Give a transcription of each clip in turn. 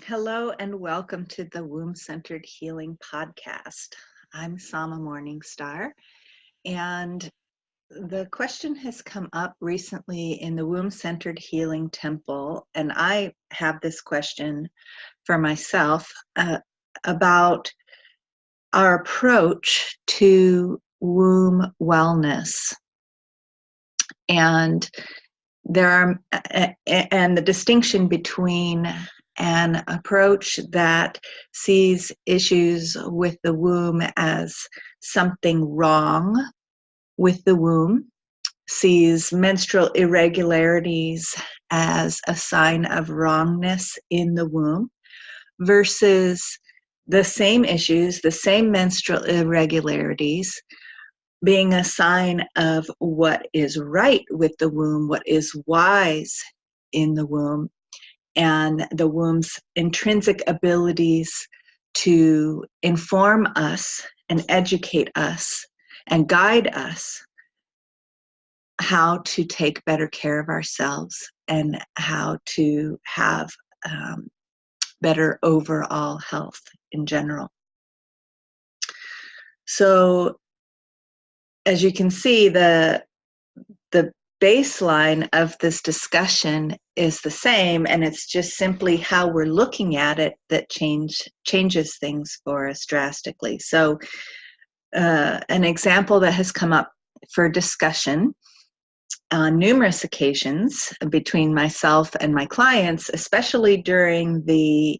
Hello and welcome to the Womb Centered Healing Podcast. I'm Sama Morningstar, and the question has come up recently in the Womb Centered Healing Temple, and I have this question for myself about our approach to womb wellness. And and the distinction between an approach that sees issues with the womb as something wrong with the womb, sees menstrual irregularities as a sign of wrongness in the womb, versus the same issues, the same menstrual irregularities, being a sign of what is right with the womb, what is wise in the womb, and the womb's intrinsic abilities to inform us and educate us and guide us how to take better care of ourselves and how to have better overall health in general. So, as you can see, the baseline of this discussion is the same, and it's just simply how we're looking at it that changes things for us drastically. So an example that has come up for discussion on numerous occasions between myself and my clients, especially during the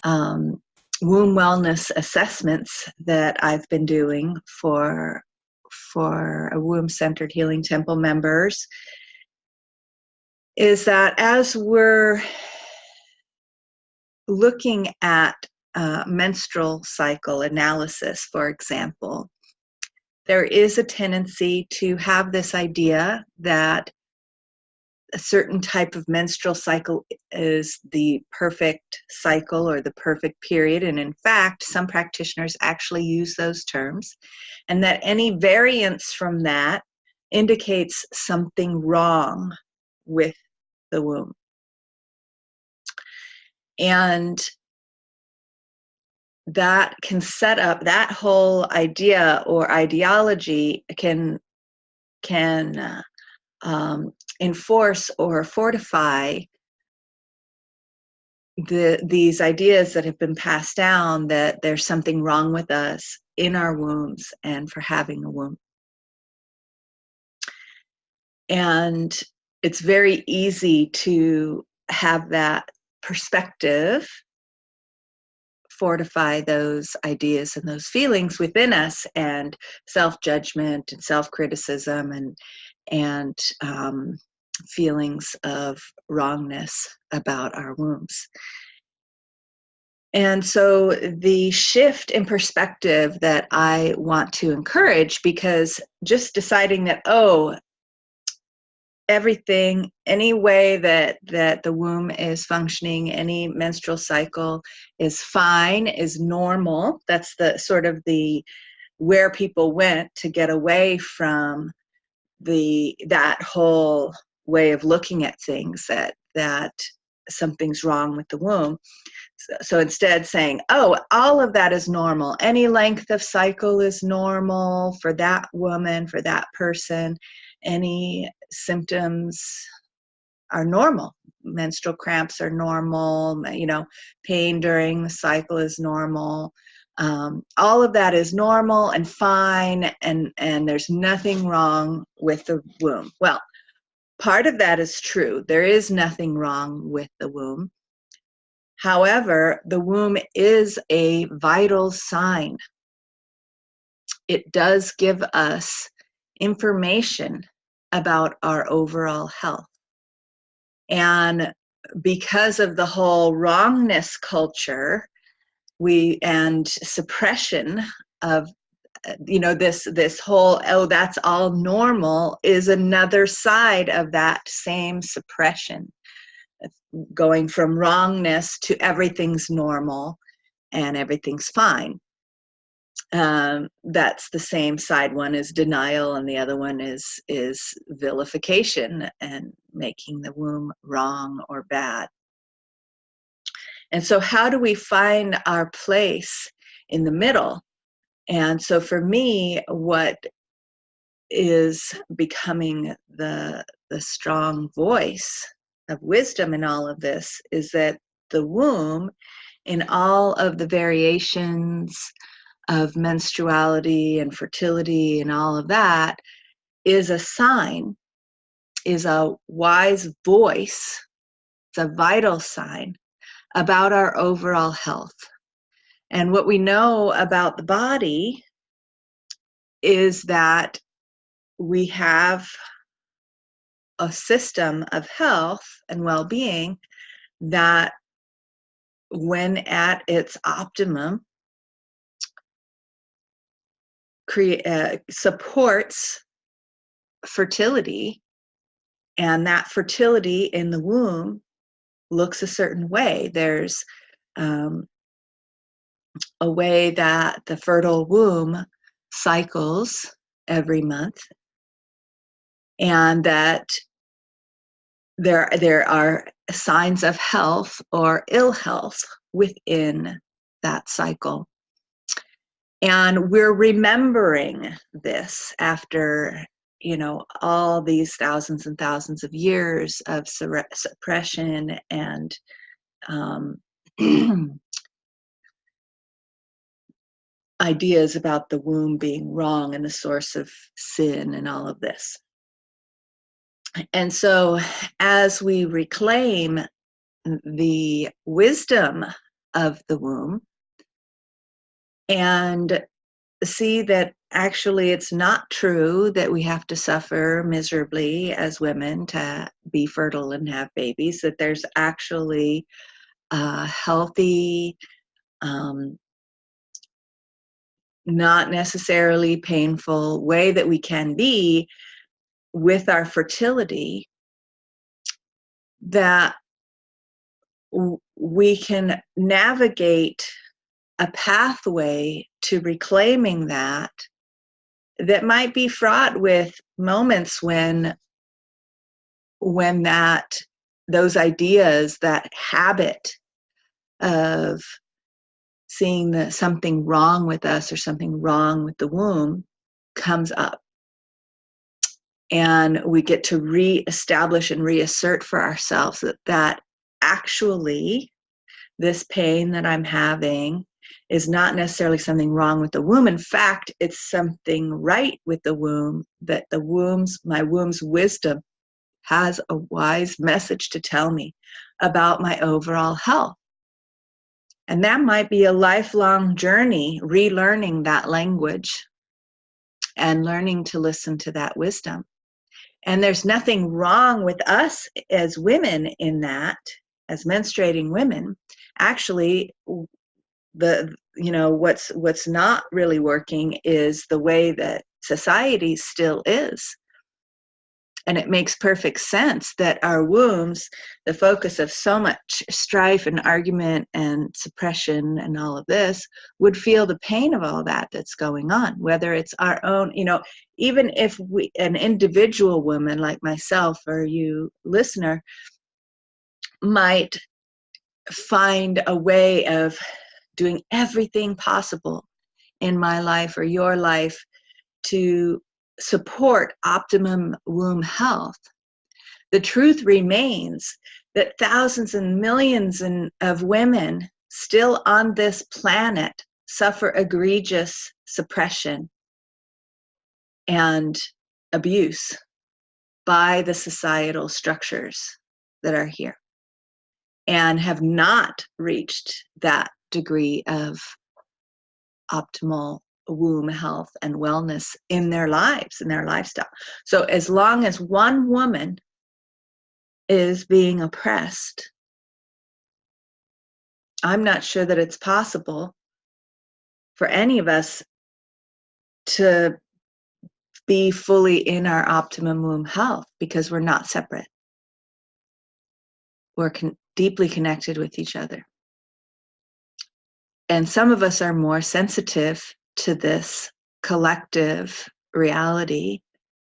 womb wellness assessments that I've been doing for a womb-centered healing temple members, is that as we're looking at menstrual cycle analysis, for example, there is a tendency to have this idea that a certain type of menstrual cycle is the perfect cycle or the perfect period. And in fact, some practitioners actually use those terms, and that any variance from that indicates something wrong with the womb. And that can set up, that whole idea or ideology can enforce or fortify these ideas that have been passed down that there's something wrong with us in our wombs and for having a womb. And it's very easy to have that perspective fortify those ideas and those feelings within us, and self-judgment and self-criticism and feelings of wrongness about our wombs. And so the shift in perspective that I want to encourage, because just deciding that, everything, any way that the womb is functioning, any menstrual cycle is fine, is normal. That's the sort of the where people went to get away from that whole way of looking at things, that something's wrong with the womb. So instead saying, all of that is normal. Any length of cycle is normal for that woman, for that person. Any symptoms are normal. Menstrual cramps are normal, pain during the cycle is normal. All of that is normal and fine, and there's nothing wrong with the womb. Well, part of that is true. There is nothing wrong with the womb. However, the womb is a vital sign. It does give us information about our overall health. And because of the whole wrongness culture, and suppression of this whole, that's all normal, is another side of that same suppression, going from wrongness to everything's normal and everything's fine. That's the same side. One is denial, and the other one is vilification and making the womb wrong or bad. And so how do we find our place in the middle? And so for me, what is becoming the strong voice of wisdom in all of this is that the womb, in all of the variations of menstruality and fertility and all of that, is a sign, is a wise voice, it's a vital sign about our overall health. And what we know about the body is that we have a system of health and well-being that, when at its optimum, supports fertility, and that fertility in the womb looks a certain way. There's a way that the fertile womb cycles every month, and that there are signs of health or ill health within that cycle. And we're remembering this after, all these thousands and thousands of years of suppression and ideas about the womb being wrong and the source of sin and all of this. And so as we reclaim the wisdom of the womb and see that actually it's not true that we have to suffer miserably as women to be fertile and have babies, that there's actually a healthy, not necessarily painful way that we can be with our fertility, that we can navigate a pathway to reclaiming that might be fraught with moments when those ideas, that habit of seeing something wrong with us or something wrong with the womb comes up. And we get to reestablish and reassert for ourselves that actually this pain that I'm having is not necessarily something wrong with the womb. In fact, it's something right with the womb, that my womb's wisdom has a wise message to tell me about my overall health. And that might be a lifelong journey, relearning that language and learning to listen to that wisdom. And there's nothing wrong with us as women in that, as menstruating women. Actually, what's not really working is the way that society still is. And it makes perfect sense that our wombs, the focus of so much strife and argument and suppression and all of this, would feel the pain of all that that's going on, whether it's our own, even if an individual woman like myself or you listener might find a way of doing everything possible in my life or your life to support optimum womb health. The truth remains that thousands and millions of women still on this planet suffer egregious suppression and abuse by the societal structures that are here, and have not reached that degree of optimal womb health and wellness in their lives, in their lifestyle. So as long as one woman is being oppressed, I'm not sure that it's possible for any of us to be fully in our optimum womb health, because we're not separate. We're deeply connected with each other. And some of us are more sensitive to this collective reality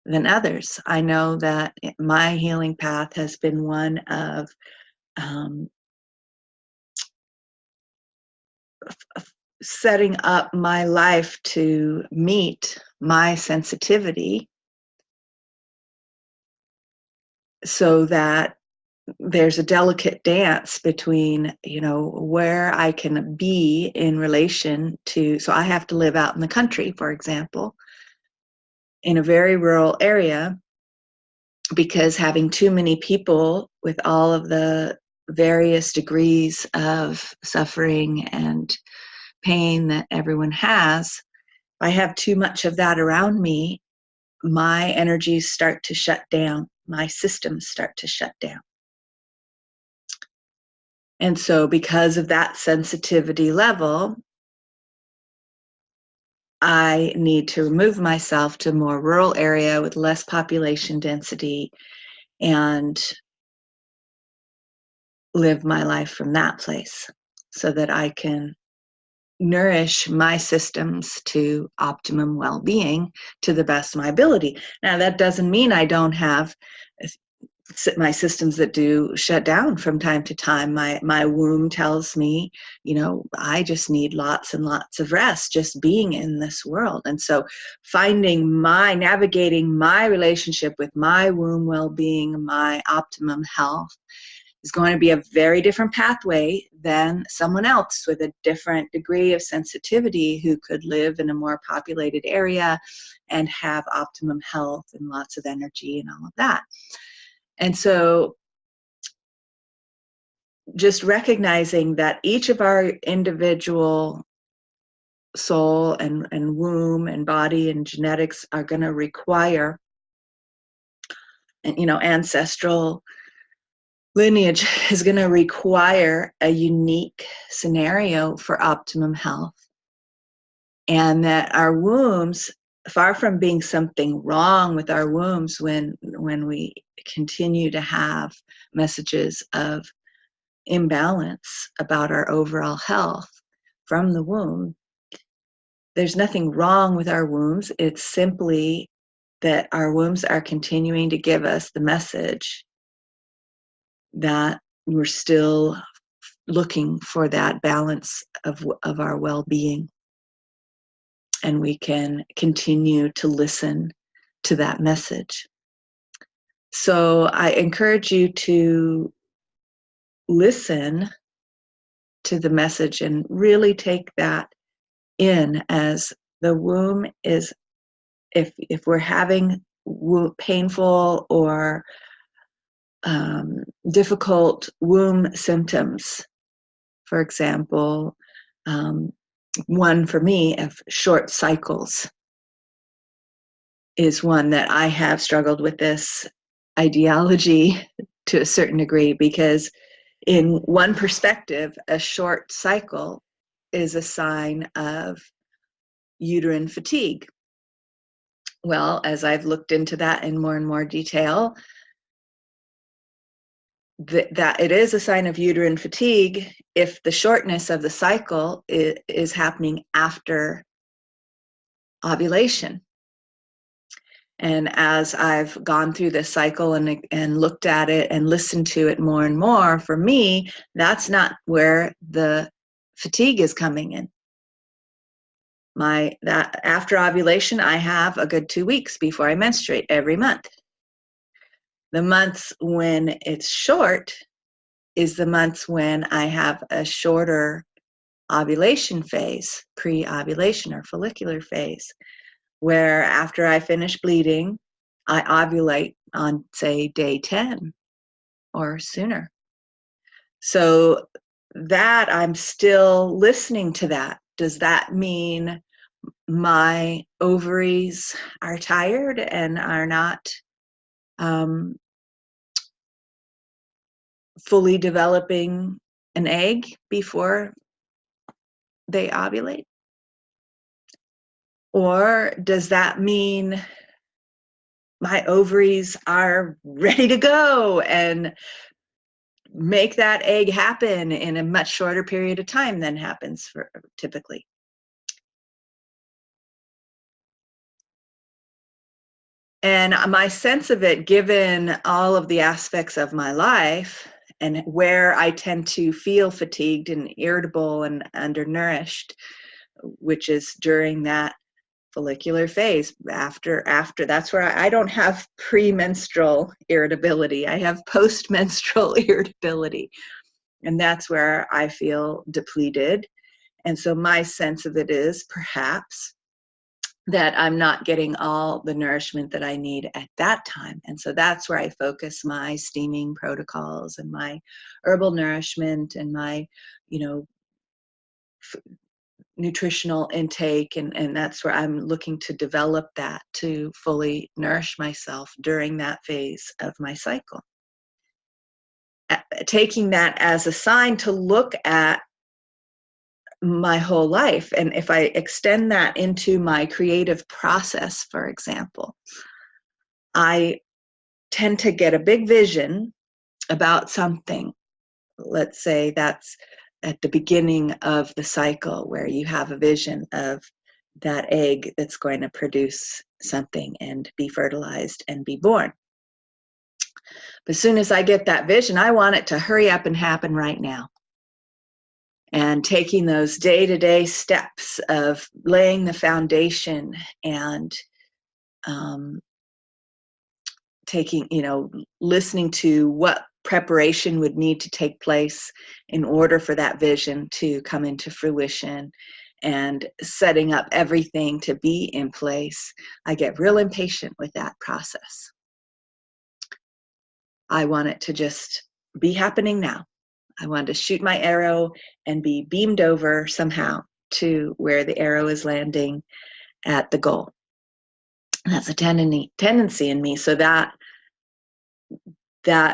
than others. I know that my healing path has been one of setting up my life to meet my sensitivity so that there's a delicate dance between, where I can be in relation to, so I have to live out in the country, for example, in a very rural area, because having too many people with all of the various degrees of suffering and pain that everyone has, if I have too much of that around me, my energies start to shut down, my systems start to shut down. And so because of that sensitivity level, I need to remove myself to a more rural area with less population density and live my life from that place so that I can nourish my systems to optimum well-being to the best of my ability. Now, that doesn't mean I don't have my systems that do shut down from time to time. My womb tells me, I just need lots and lots of rest just being in this world. And so navigating my relationship with my womb well-being, my optimum health, is going to be a very different pathway than someone else with a different degree of sensitivity who could live in a more populated area and have optimum health and lots of energy and all of that. And so just recognizing that each of our individual soul and womb and body and genetics are going to require, and ancestral lineage is going to require a unique scenario for optimum health. And that our wombs, far from being something wrong with our wombs when we continue to have messages of imbalance about our overall health from the womb, there's nothing wrong with our wombs. It's simply that our wombs are continuing to give us the message that we're still looking for that balance of our well-being. And we can continue to listen to that message. So I encourage you to listen to the message and really take that in, as the womb is, if we're having painful or difficult womb symptoms, for example, one for me of short cycles is one that I have struggled with this ideology to a certain degree, because in one perspective, a short cycle is a sign of uterine fatigue. Well, as I've looked into that in more and more detail, that it is a sign of uterine fatigue if the shortness of the cycle is happening after ovulation. And as I've gone through this cycle and looked at it and listened to it more and more, for me, that's not where the fatigue is coming in. That after ovulation, I have a good 2 weeks before I menstruate every month. The months when it's short is the months when I have a shorter ovulation phase, pre-ovulation or follicular phase, where after I finish bleeding, I ovulate on, say, day 10 or sooner. So that I'm still listening to that. Does that mean my ovaries are tired and are not fully developing an egg before they ovulate? Or does that mean my ovaries are ready to go and make that egg happen in a much shorter period of time than happens typically? And my sense of it, given all of the aspects of my life and where I tend to feel fatigued and irritable and undernourished, which is during that follicular phase. After that's where I don't have premenstrual irritability. I have postmenstrual irritability, and that's where I feel depleted. And so my sense of it is perhaps that I'm not getting all the nourishment that I need at that time. And so that's where I focus my steaming protocols and my herbal nourishment and my, you know, nutritional intake. And that's where I'm looking to develop that to fully nourish myself during that phase of my cycle. Taking that as a sign to look at my whole life. And if I extend that into my creative process, for example, I tend to get a big vision about something. Let's say that's at the beginning of the cycle where you have a vision of that egg that's going to produce something and be fertilized and be born. But as soon as I get that vision, I want it to hurry up and happen right now. And taking those day-to-day steps of laying the foundation and taking, listening to what preparation would need to take place in order for that vision to come into fruition, and setting up everything to be in place, I get real impatient with that process. I want it to just be happening now. I want to shoot my arrow and be beamed over somehow to where the arrow is landing at the goal. And that's a tendency in me. So that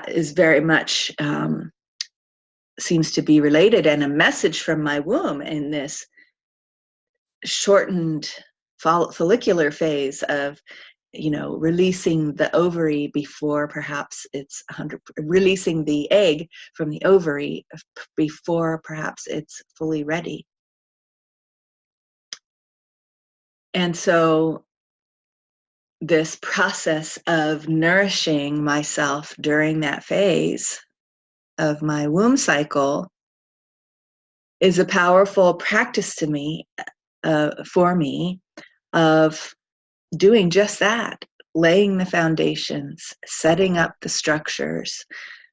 is very much seems to be related, and a message from my womb in this shortened follicular phase of, releasing the ovary before perhaps it's 100, releasing the egg from the ovary before perhaps it's fully ready. And so this process of nourishing myself during that phase of my womb cycle is a powerful practice to me, for me, of doing just that, laying the foundations, setting up the structures,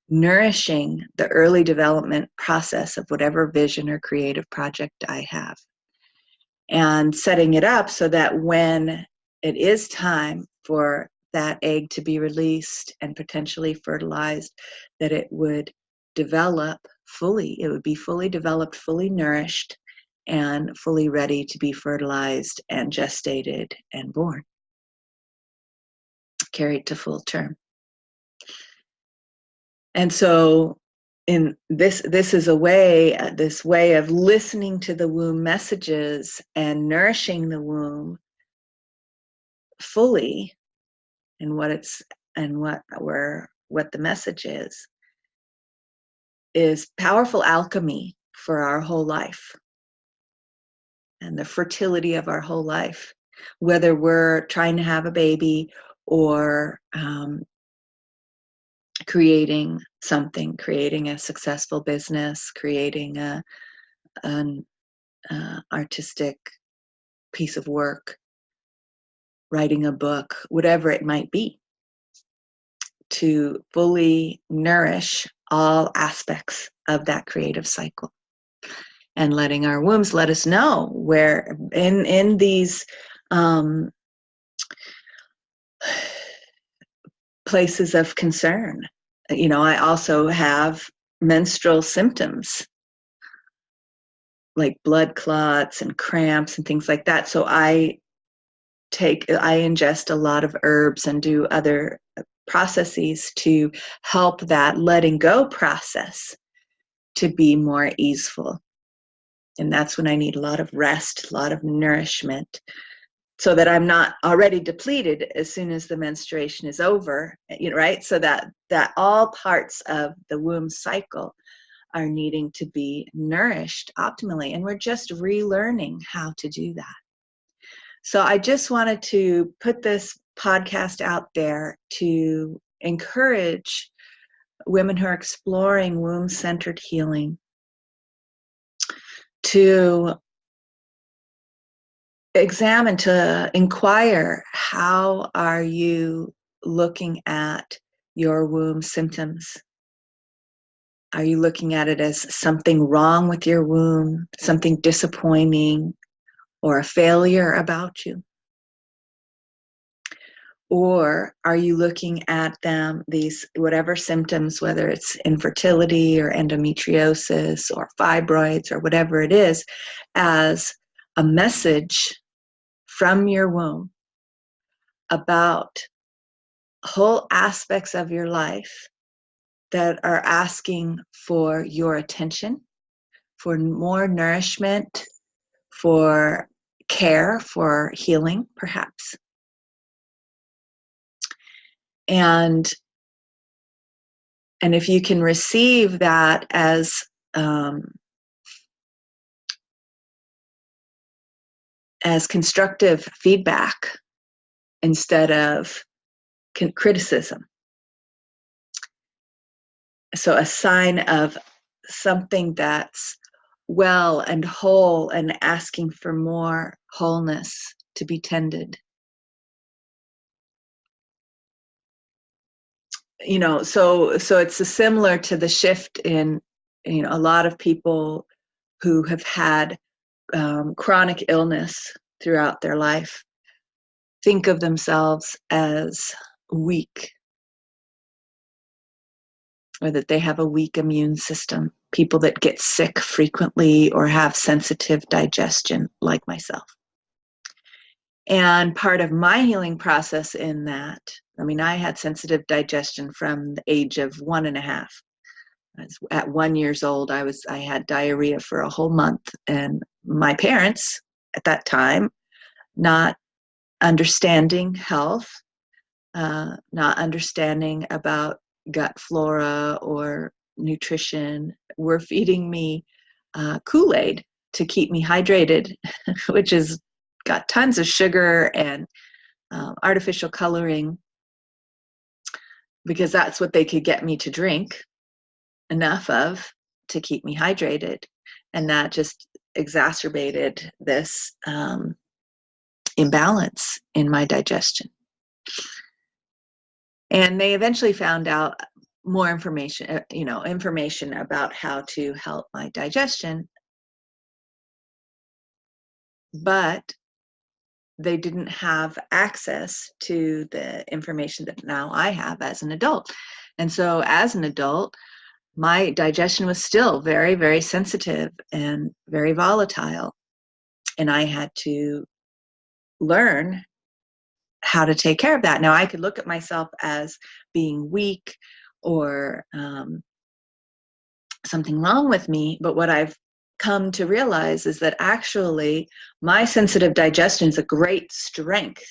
nourishing the early development process of whatever vision or creative project I have, and setting it up so that when it is time for that egg to be released and potentially fertilized, that it would develop fully. It would be fully developed, fully nourished, and fully ready to be fertilized and gestated and born, carried to full term. And so in this is a way, this way of listening to the womb messages and nourishing the womb fully in what it's, and what the message is powerful alchemy for our whole life and the fertility of our whole life, whether we're trying to have a baby or creating something, creating a successful business, creating an artistic piece of work, writing a book, whatever it might be, to fully nourish all aspects of that creative cycle, and letting our wombs let us know where in these places of concern. I also have menstrual symptoms like blood clots and cramps and things like that. So I ingest a lot of herbs and do other processes to help that letting go process to be more easeful. And that's when I need a lot of rest, a lot of nourishment, so that I'm not already depleted as soon as the menstruation is over, right? So that all parts of the womb cycle are needing to be nourished optimally. And we're just relearning how to do that. So I just wanted to put this podcast out there to encourage women who are exploring womb-centered healing, to examine, to inquire, how are you looking at your womb symptoms? Are you looking at it as something wrong with your womb, something disappointing, or a failure about you? Or are you looking at them, these whatever symptoms, whether it's infertility or endometriosis or fibroids or whatever it is, as a message from your womb about whole aspects of your life that are asking for your attention, for more nourishment, for care, for healing, perhaps? And if you can receive that as constructive feedback instead of criticism, so a sign of something that's well and whole and asking for more wholeness to be tended. So it's similar to the shift in, a lot of people who have had chronic illness throughout their life think of themselves as weak, or that they have a weak immune system. People that get sick frequently or have sensitive digestion, like myself. And part of my healing process in that, I had sensitive digestion from the age of 1.5. At 1 year old, I had diarrhea for a whole month, and my parents at that time, not understanding health, not understanding about gut flora or nutrition, were feeding me Kool-Aid to keep me hydrated, which has got tons of sugar and artificial coloring, because that's what they could get me to drink enough of to keep me hydrated. And that just exacerbated this imbalance in my digestion. And they eventually found out more information, information about how to help my digestion, but they didn't have access to the information that now I have as an adult. And so as an adult, my digestion was still very, very sensitive and very volatile. And I had to learn how to take care of that. Now, I could look at myself as being weak or something wrong with me, but what I've come to realize is that actually my sensitive digestion is a great strength,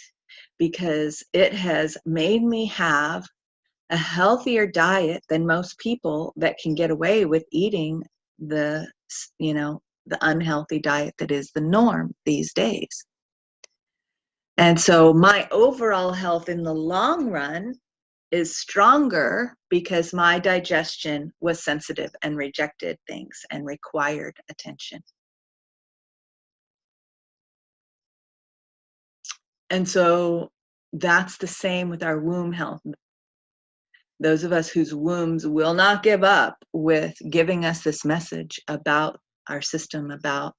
because it has made me have a healthier diet than most people that can get away with eating the unhealthy diet that is the norm these days. And so my overall health in the long run is stronger because my digestion was sensitive and rejected things and required attention. And so that's the same with our womb health. Those of us whose wombs will not give up with giving us this message about our system, about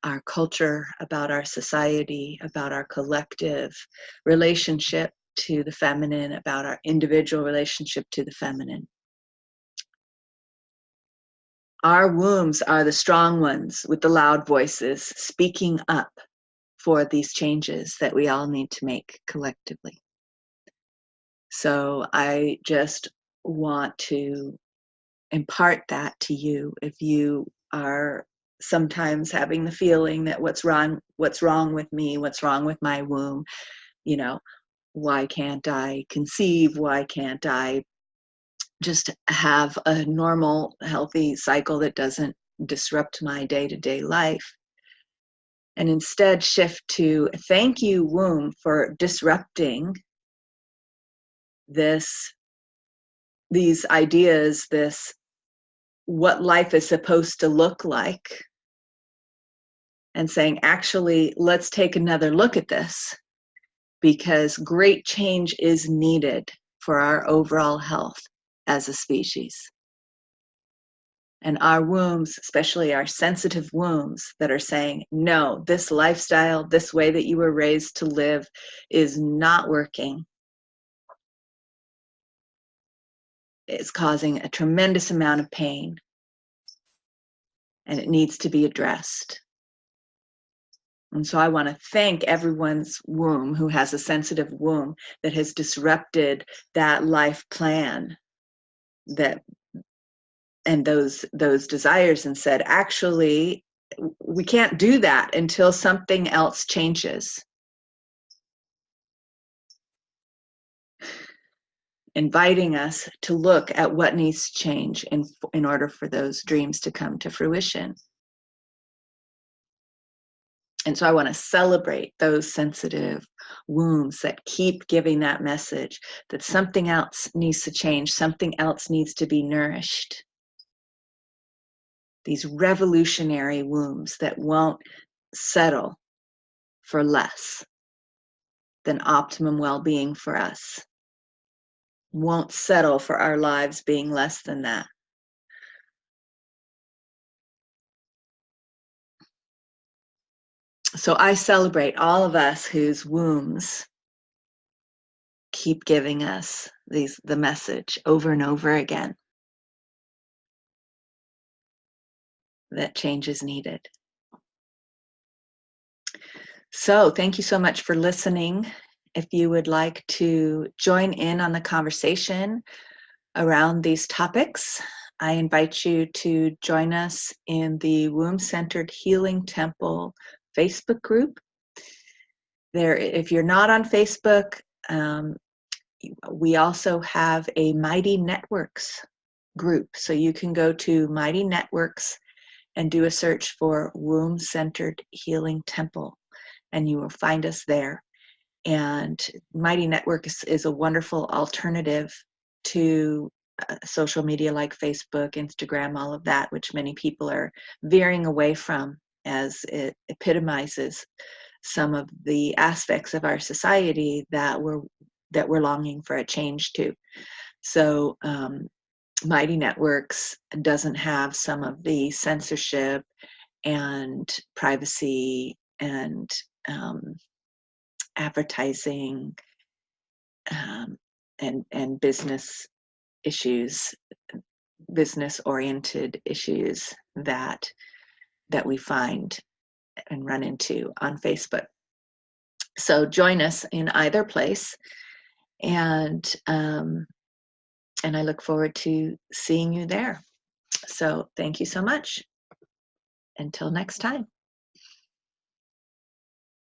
our culture, about our society, about our collective relationship to the feminine, about our individual relationship to the feminine. Our wombs are the strong ones with the loud voices speaking up for these changes that we all need to make collectively. So I just want to impart that to you. If you are sometimes having the feeling that what's wrong with me, what's wrong with my womb, why can't I conceive? Why can't I just have a normal, healthy cycle that doesn't disrupt my day-to-day life? And instead shift to, thank you, womb, for disrupting this these ideas, this what life is supposed to look like, and saying, actually, let's take another look at this, because great change is needed for our overall health as a species. And our wombs, especially our sensitive wombs that are saying, no, this lifestyle, this way that you were raised to live is not working. It's causing a tremendous amount of pain, and it needs to be addressed. And so I want to thank everyone's womb who has a sensitive womb that has disrupted that life plan that and those desires, and said, actually, we can't do that until something else changes. Inviting us to look at what needs to change in order for those dreams to come to fruition. And so I want to celebrate those sensitive wombs that keep giving that message that something else needs to change, something else needs to be nourished. These revolutionary wombs that won't settle for less than optimum well-being for us, won't settle for our lives being less than that. So I celebrate all of us whose wombs keep giving us the message over and over again that change is needed. So thank you so much for listening. If you would like to join in on the conversation around these topics, I invite you to join us in the Womb-Centered Healing Temple Facebook group. There, if you're not on Facebook, we also have a Mighty Networks group. So you can go to Mighty Networks and do a search for Womb-Centered Healing Temple, and you will find us there. And Mighty Networks is a wonderful alternative to social media like Facebook, Instagram, all of that, which many people are veering away from, as it epitomizes some of the aspects of our society that we're longing for a change to. So Mighty Networks doesn't have some of the censorship and privacy and advertising and business issues, business-oriented issues that we find and run into on Facebook. So join us in either place, and I look forward to seeing you there. So thank you so much. Until next time.